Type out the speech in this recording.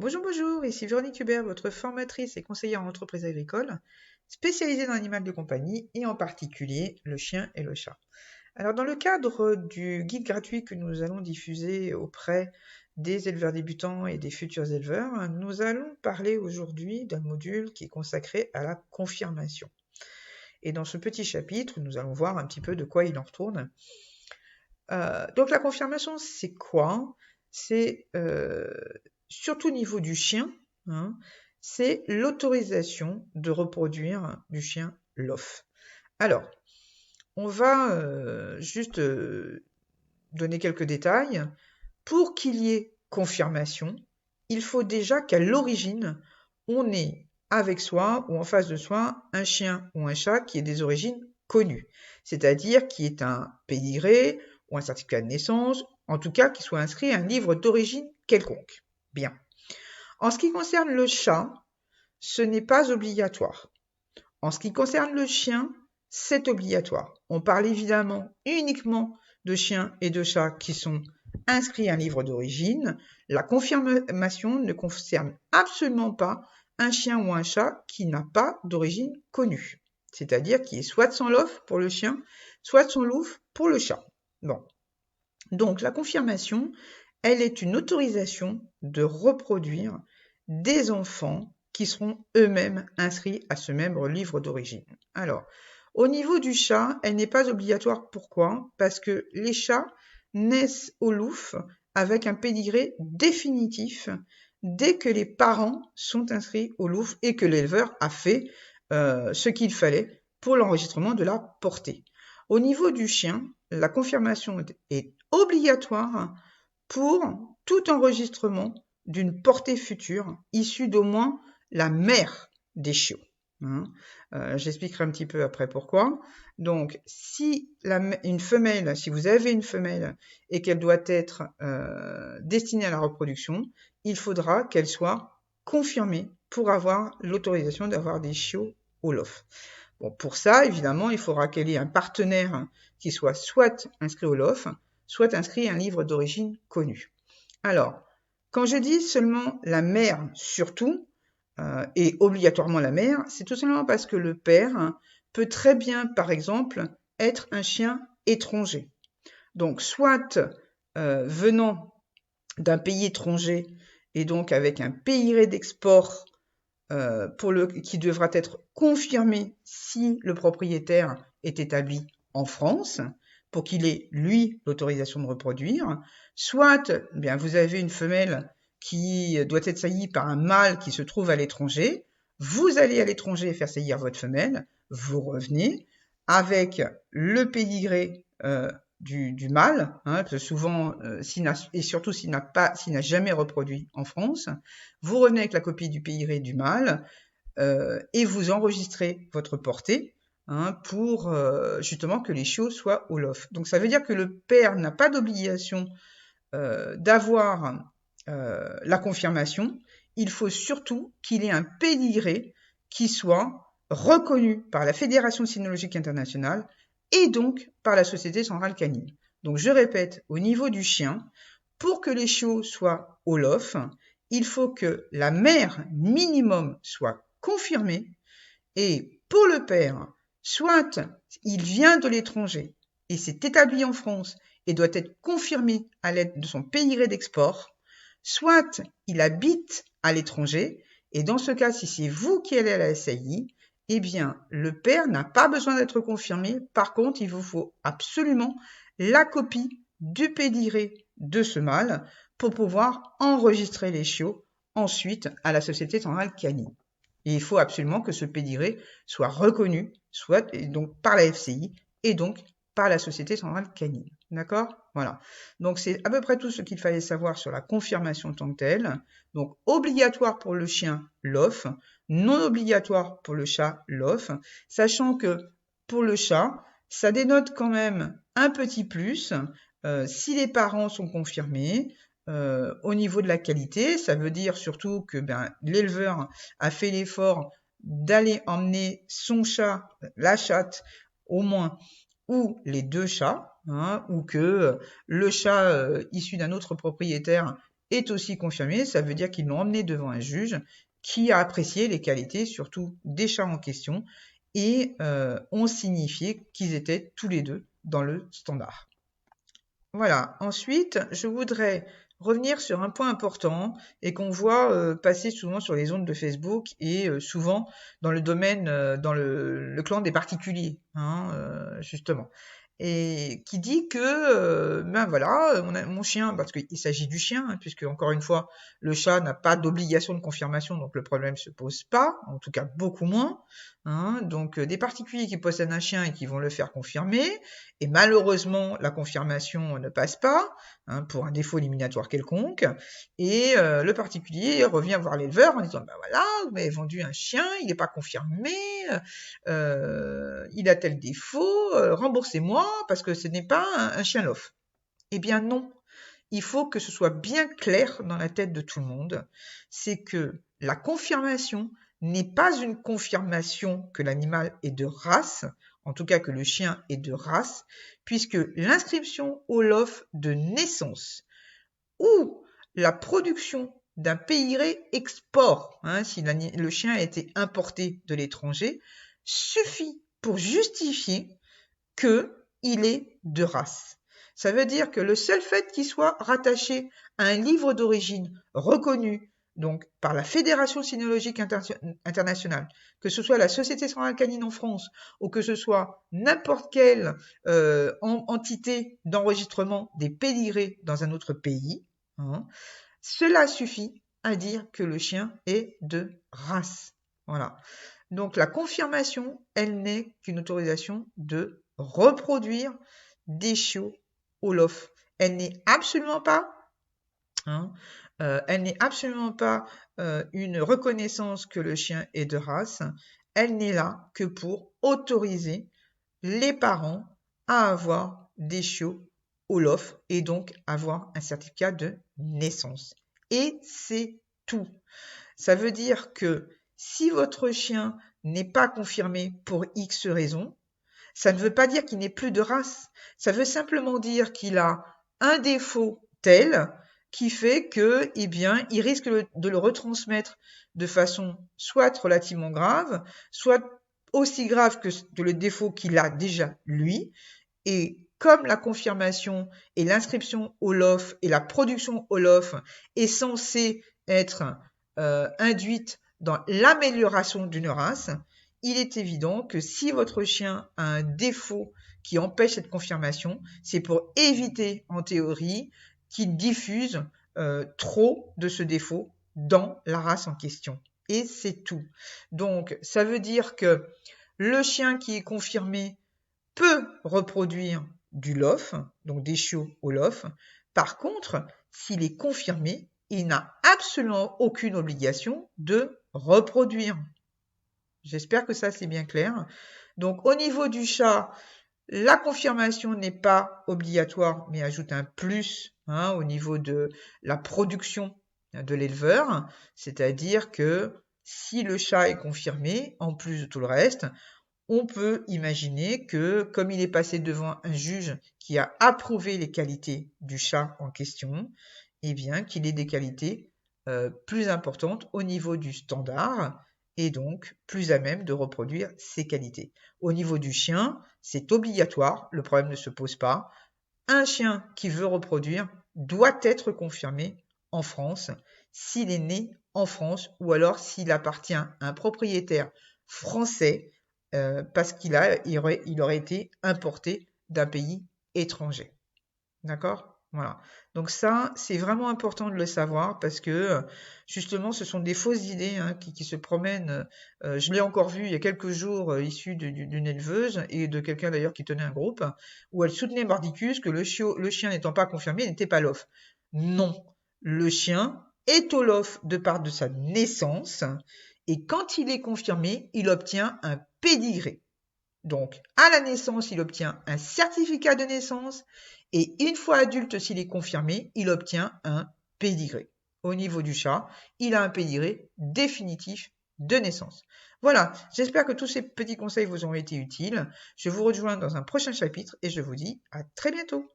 Bonjour, bonjour, ici Véronique Hubert, votre formatrice et conseillère en entreprise agricole, spécialisée dans l'animal de compagnie et en particulier le chien et le chat. Alors, dans le cadre du guide gratuit que nous allons diffuser auprès des éleveurs débutants et des futurs éleveurs, nous allons parler aujourd'hui d'un module qui est consacré à la confirmation. Et dans ce petit chapitre, nous allons voir un petit peu de quoi il en retourne. Donc la confirmation, c'est quoi? C'est surtout au niveau du chien, hein, c'est l'autorisation de reproduire du chien LOF. Alors, on va juste donner quelques détails. Pour qu'il y ait confirmation, il faut déjà qu'à l'origine, on ait avec soi ou en face de soi un chien ou un chat qui ait des origines connues, c'est-à-dire qui ait un pédigré ou un certificat de naissance, en tout cas qui soit inscrit à un livre d'origine quelconque. Bien. En ce qui concerne le chat, ce n'est pas obligatoire. En ce qui concerne le chien, c'est obligatoire. On parle évidemment uniquement de chiens et de chats qui sont inscrits à un livre d'origine. La confirmation ne concerne absolument pas un chien ou un chat qui n'a pas d'origine connue. C'est-à-dire qui est soit de son lof pour le chien, soit de son louf pour le chat. Bon. Donc la confirmation, elle est une autorisation de reproduire des enfants qui seront eux-mêmes inscrits à ce même livre d'origine. Alors, au niveau du chat, elle n'est pas obligatoire. Pourquoi? Parce que les chats naissent au louf avec un pédigré définitif dès que les parents sont inscrits au louf et que l'éleveur a fait ce qu'il fallait pour l'enregistrement de la portée. Au niveau du chien, la confirmation est obligatoire pour tout enregistrement d'une portée future issue d'au moins la mère des chiots. Hein. J'expliquerai un petit peu après pourquoi. Donc, si une femelle, si vous avez une femelle et qu'elle doit être destinée à la reproduction, il faudra qu'elle soit confirmée pour avoir l'autorisation d'avoir des chiots au lof. Bon, pour ça, évidemment, il faudra qu'elle ait un partenaire qui soit soit inscrit au LOF, soit inscrit à un livre d'origine connu. Alors, quand je dis seulement la mère surtout, et obligatoirement la mère, c'est tout simplement parce que le père peut très bien, par exemple, être un chien étranger. Donc, soit venant d'un pays étranger et donc avec un pédigré d'export qui devra être confirmé si le propriétaire est établi en France, pour qu'il ait, lui, l'autorisation de reproduire, soit bien, vous avez une femelle qui doit être saillie par un mâle qui se trouve à l'étranger, vous allez à l'étranger faire saillir votre femelle, vous revenez avec le pédigré du mâle, hein, parce que souvent, et surtout s'il n'a jamais reproduit en France, vous revenez avec la copie du pédigré du mâle et vous enregistrez votre portée hein, pour justement que les chiots soient au lof. Donc ça veut dire que le père n'a pas d'obligation d'avoir la confirmation. Il faut surtout qu'il ait un pédigré qui soit reconnu par la Fédération cynologique internationale et donc par la Société centrale canine. Donc je répète, au niveau du chien, pour que les chiots soient au lof, il faut que la mère minimum soit confirmée et pour le père, soit il vient de l'étranger et s'est établi en France et doit être confirmé à l'aide de son pédigré d'export, soit il habite à l'étranger et dans ce cas, si c'est vous qui allez à la SAI, eh bien, le père n'a pas besoin d'être confirmé. Par contre, il vous faut absolument la copie du pédigré de ce mâle pour pouvoir enregistrer les chiots ensuite à la Société centrale canine. Et il faut absolument que ce pédigré soit reconnu, soit donc par la FCI et donc par la Société centrale canine. D'accord? Voilà. Donc c'est à peu près tout ce qu'il fallait savoir sur la confirmation en tant que telle. Donc obligatoire pour le chien, l'OF, non obligatoire pour le chat, l'OF, sachant que pour le chat, ça dénote quand même un petit plus si les parents sont confirmés. Au niveau de la qualité, ça veut dire surtout que l'éleveur a fait l'effort d'aller emmener son chat, la chatte au moins, ou les deux chats, hein, ou que le chat issu d'un autre propriétaire est aussi confirmé. Ça veut dire qu'ils l'ont emmené devant un juge qui a apprécié les qualités, surtout des chats en question, et ont signifié qu'ils étaient tous les deux dans le standard. Voilà. Ensuite, je voudrais revenir sur un point important et qu'on voit passer souvent sur les ondes de Facebook et souvent dans le domaine, dans le clan des particuliers, hein, justement. Et qui dit que, ben voilà, mon chien, parce qu'il s'agit du chien, hein, puisque encore une fois, le chat n'a pas d'obligation de confirmation, donc le problème se pose pas, en tout cas beaucoup moins. Hein, donc des particuliers qui possèdent un chien et qui vont le faire confirmer, et malheureusement la confirmation ne passe pas, hein, pour un défaut éliminatoire quelconque, et le particulier revient voir l'éleveur en disant, ben voilà, vous m'avez vendu un chien, il n'est pas confirmé, il a tel défaut, remboursez-moi parce que ce n'est pas un chien lof. Eh bien non, il faut que ce soit bien clair dans la tête de tout le monde, c'est que la confirmation n'est pas une confirmation que l'animal est de race, en tout cas que le chien est de race, puisque l'inscription au LOF de naissance ou la production d'un PIRé export, hein, si le chien a été importé de l'étranger, suffit pour justifier qu'il est de race. Ça veut dire que le seul fait qu'il soit rattaché à un livre d'origine reconnu donc par la Fédération cynologique internationale, que ce soit la Société centrale canine en France ou que ce soit n'importe quelle entité d'enregistrement des pédigrés dans un autre pays, hein, cela suffit à dire que le chien est de race. Voilà. Donc la confirmation, elle n'est qu'une autorisation de reproduire des chiots au LOF. Elle n'est absolument pas, hein, une reconnaissance que le chien est de race. Elle n'est là que pour autoriser les parents à avoir des chiots au LOF et donc avoir un certificat de naissance. Et c'est tout. Ça veut dire que si votre chien n'est pas confirmé pour X raisons, ça ne veut pas dire qu'il n'est plus de race. Ça veut simplement dire qu'il a un défaut tel qui fait que, eh bien, il risque de le retransmettre de façon soit relativement grave, soit aussi grave que le défaut qu'il a déjà lui. Et comme la confirmation et l'inscription au LOF et la production au LOF est censée être induite dans l'amélioration d'une race, il est évident que si votre chien a un défaut qui empêche cette confirmation, c'est pour éviter, en théorie, qu'il diffuse trop de ce défaut dans la race en question. Et c'est tout. Donc, ça veut dire que le chien qui est confirmé peut reproduire du LOF, donc des chiots au LOF. Par contre, s'il est confirmé, il n'a absolument aucune obligation de reproduire. J'espère que ça c'est bien clair. Donc au niveau du chat, la confirmation n'est pas obligatoire, mais ajoute un plus, hein, au niveau de la production de l'éleveur. C'est-à-dire que si le chat est confirmé, en plus de tout le reste, on peut imaginer que, comme il est passé devant un juge qui a approuvé les qualités du chat en question, eh bien qu'il ait des qualités plus importantes au niveau du standard et donc plus à même de reproduire ces qualités. Au niveau du chien, c'est obligatoire, le problème ne se pose pas. Un chien qui veut reproduire doit être confirmé en France s'il est né en France ou alors s'il appartient à un propriétaire français parce qu'il aurait été importé d'un pays étranger. D'accord ? Voilà. Donc ça, c'est vraiment important de le savoir parce que justement, ce sont des fausses idées, hein, qui se promènent. Je l'ai encore vu il y a quelques jours, issu d'une éleveuse et de quelqu'un d'ailleurs qui tenait un groupe, où elle soutenait mordicus que le chien n'étant pas confirmé n'était pas LOF. Non, le chien est au LOF de part de sa naissance et quand il est confirmé, il obtient un pédigré. Donc, à la naissance, il obtient un certificat de naissance et une fois adulte, s'il est confirmé, il obtient un pédigré. Au niveau du chat, il a un pédigré définitif de naissance. Voilà, j'espère que tous ces petits conseils vous ont été utiles. Je vous rejoins dans un prochain chapitre et je vous dis à très bientôt.